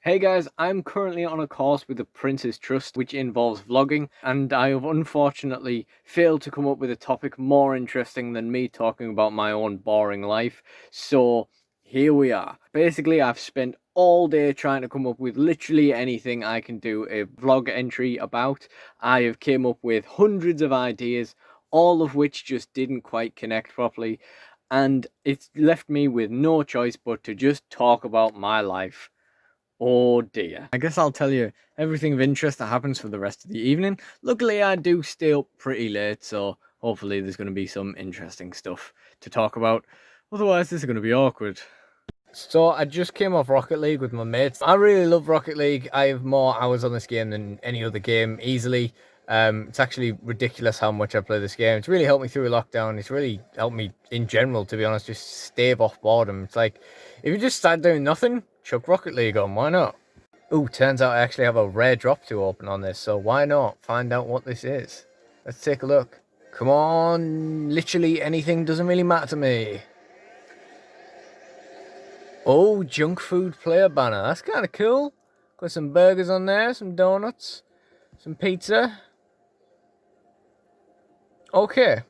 Hey guys, I'm currently on a course with the Prince's Trust, which involves vlogging, and I have unfortunately failed to come up with a topic more interesting than me talking about my own boring life. So here we are. Basically, I've spent all day trying to come up with literally anything I can do a vlog entry about. I have came up with hundreds of ideas, all of which just didn't quite connect properly, and it's left me with no choice but to just talk about my life. Oh dear. I guess I'll tell you everything of interest that happens for the rest of the evening. Luckily, I do stay up pretty late, so hopefully there's going to be some interesting stuff to talk about. Otherwise, this is going to be awkward. So I just came off Rocket League with my mates. I really love Rocket League. I have more hours on this game than any other game easily. It's actually ridiculous how much I play this game. It's really helped me through lockdown. It's really helped me in general, to be honest, just stave off boredom. It's like, if you just sat doing nothing, chuck Rocket League on, why not? Ooh, turns out I actually have a rare drop to open on this, so why not find out what this is? Let's take a look. Come on, literally anything doesn't really matter to me. Oh, junk food player banner. That's kind of cool. Got some burgers on there, some donuts, some pizza. Okay.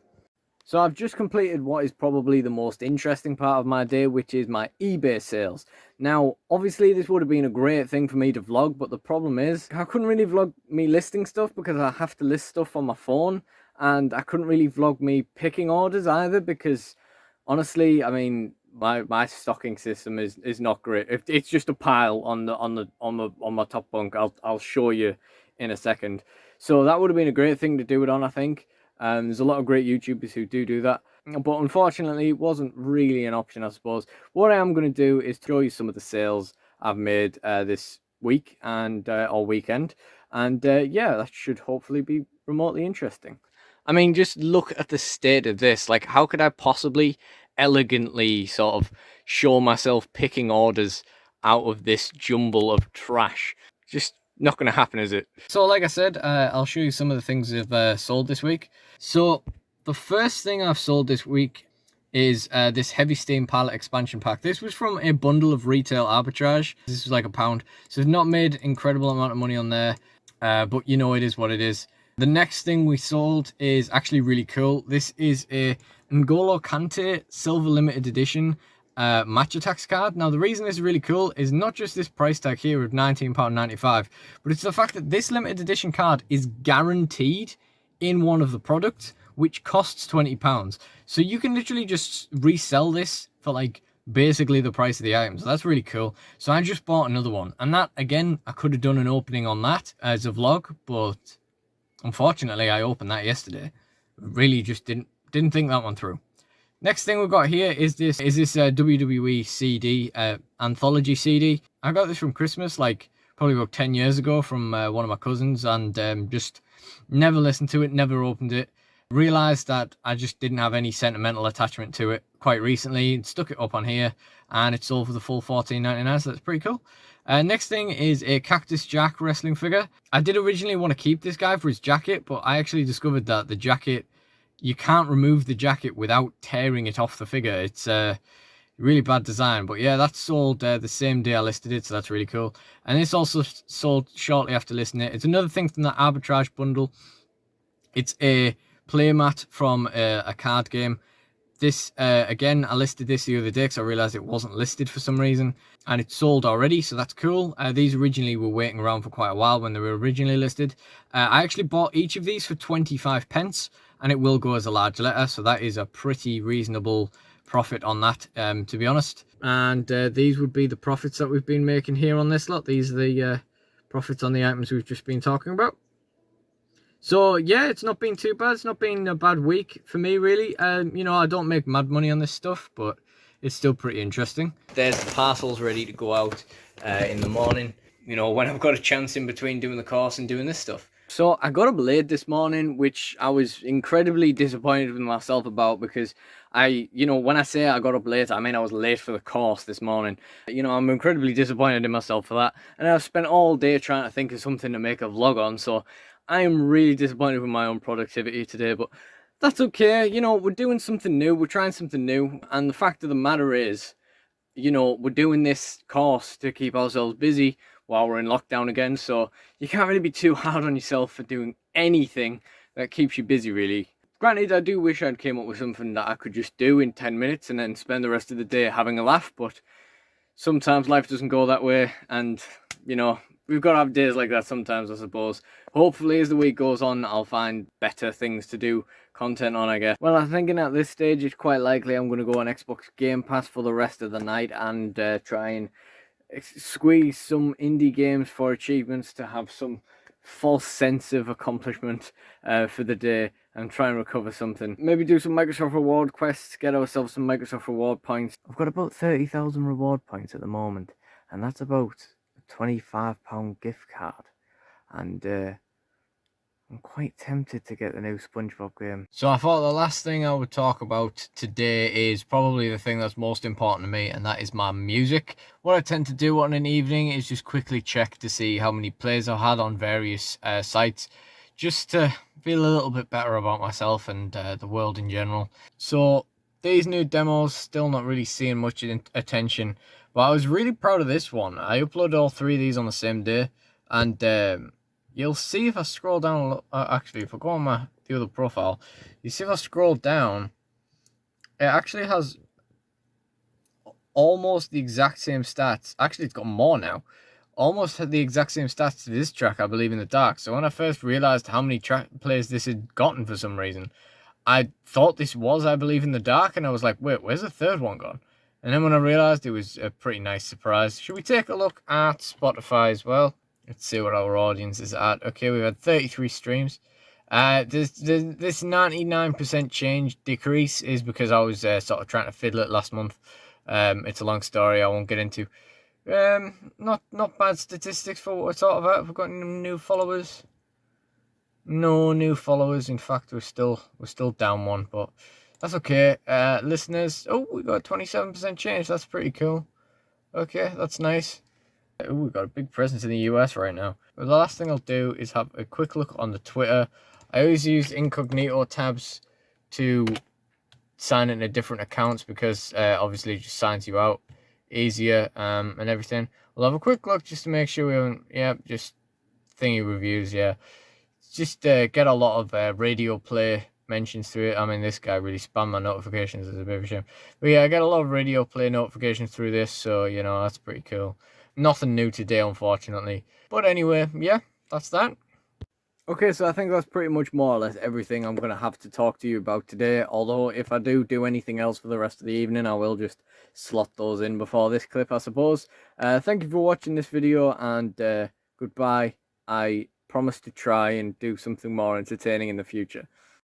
So I've just completed what is probably the most interesting part of my day, which is my eBay sales. Now, obviously this would have been a great thing for me to vlog, but the problem is I couldn't really vlog me listing stuff because I have to list stuff on my phone, and I couldn't really vlog me picking orders either because honestly, I mean, my stocking system is not great. It's just a pile on my top bunk. I'll show you in a second. So that would have been a great thing to do it on, I think. There's a lot of great YouTubers who do that, but unfortunately, it wasn't really an option, I suppose. What I am going to do is show you some of the sales I've made this week and or weekend, and yeah, that should hopefully be remotely interesting. I mean, just look at the state of this. Like, how could I possibly elegantly sort of show myself picking orders out of this jumble of trash? Just not going to happen, is it? So, like I said, I'll show you some of the things I've sold this week. So, the first thing I've sold this week is this Heavy Steam Pallet Expansion Pack. This was from a bundle of retail arbitrage. This was like £1. So, I've not made incredible amount of money on there, but you know, it is what it is. The next thing we sold is actually really cool. This is a N'Golo Kante Silver Limited Edition Match Attacks card. Now, the reason this is really cool is not just this price tag here of £19.95, but it's the fact that this limited edition card is guaranteed in one of the products, which costs £20. So you can literally just resell this for like basically the price of the item. So that's really cool. So I just bought another one, and that, again, I could have done an opening on that as a vlog, but unfortunately I opened that yesterday. Really just didn't think that one through. Next thing we've got here is this WWE CD, anthology CD. I got this from Christmas, like probably about 10 years ago from one of my cousins, and just never listened to it, never opened it. Realised that I just didn't have any sentimental attachment to it quite recently, stuck it up on here, and it sold for the full $14.99, so that's pretty cool. Next thing is a Cactus Jack wrestling figure. I did originally want to keep this guy for his jacket, but I actually discovered that the jacket, you can't remove the jacket without tearing it off the figure. It's really bad design, but yeah, that's sold the same day I listed it, so that's really cool. And this also sold shortly after listing it. It's another thing from that arbitrage bundle. It's a playmat from a card game. This, again, I listed this the other day because I realised it wasn't listed for some reason, and it's sold already, so that's cool. These originally were waiting around for quite a while when they were originally listed. I actually bought each of these for 25 pence, and it will go as a large letter, so that is a pretty reasonable profit on that, to be honest. And these would be the profits that we've been making here on this lot. These are the profits on the items we've just been talking about. So yeah, it's not been too bad. It's not been a bad week for me, really. You know, I don't make mad money on this stuff, but it's still pretty interesting. There's the parcels ready to go out in the morning, you know, when I've got a chance in between doing the course and doing this stuff. So I got up late this morning, which I was incredibly disappointed with myself about, because you know, when I say I got up late, I mean I was late for the course this morning. You know, I'm incredibly disappointed in myself for that. And I've spent all day trying to think of something to make a vlog on, so I am really disappointed with my own productivity today, but that's okay. You know, we're doing something new, we're trying something new, and the fact of the matter is, you know, we're doing this course to keep ourselves busy while we're in lockdown again. So you can't really be too hard on yourself for doing anything that keeps you busy, really. Granted, I do wish I'd came up with something that I could just do in 10 minutes and then spend the rest of the day having a laugh, but sometimes life doesn't go that way, and you know, we've got to have days like that sometimes, I suppose. Hopefully, as the week goes on, I'll find better things to do content on, I guess. Well, I'm thinking at this stage it's quite likely I'm going to go on Xbox Game Pass for the rest of the night and try and squeeze some indie games for achievements to have some false sense of accomplishment for the day and try and recover something. Maybe do some Microsoft reward quests, get ourselves some Microsoft reward points. I've got about 30,000 reward points at the moment, and that's about a £25 gift card. And I'm quite tempted to get the new SpongeBob game. So I thought the last thing I would talk about today is probably the thing that's most important to me, and that is my music. What I tend to do on an evening is just quickly check to see how many plays I've had on various sites, just to feel a little bit better about myself and the world in general. So these new demos still not really seeing much attention, but I was really proud of this one. I uploaded all 3 of these on the same day, and you'll see if I scroll down, actually, if I go on the other profile, you see if I scroll down, it actually has almost the exact same stats. Actually, it's got more now. Almost had the exact same stats to this track, I Believe in the Dark. So when I first realised how many track plays this had gotten for some reason, I thought this was I Believe in the Dark, and I was like, wait, where's the third one gone? And then when I realised, it was a pretty nice surprise. Should we take a look at Spotify as well? Let's see what our audience is at. Okay, we've had 33 streams. This 99% change decrease is because I was sort of trying to fiddle it last month. It's a long story I won't get into. Not bad statistics for what we're sort of at. We've got new followers. No new followers. In fact, we're still down one, but that's okay. Listeners, oh, we got 27% change. That's pretty cool. Okay, that's nice. Oh, we've got a big presence in the US right now. But the last thing I'll do is have a quick look on the Twitter. I always use incognito tabs to sign into different accounts because obviously it just signs you out easier and everything. We'll have a quick look just to make sure we haven't, yeah, just thingy reviews, yeah. Just get a lot of radio play mentions through it. I mean, this guy really spammed my notifications. It's a bit of a shame. But yeah, I get a lot of radio play notifications through this, so, you know, that's pretty cool. Nothing new today, unfortunately. But anyway, yeah, that's that. Okay, so I think that's pretty much more or less everything I'm going to have to talk to you about today. Although, if I do anything else for the rest of the evening, I will just slot those in before this clip, I suppose. Thank you for watching this video, and goodbye. I promise to try and do something more entertaining in the future.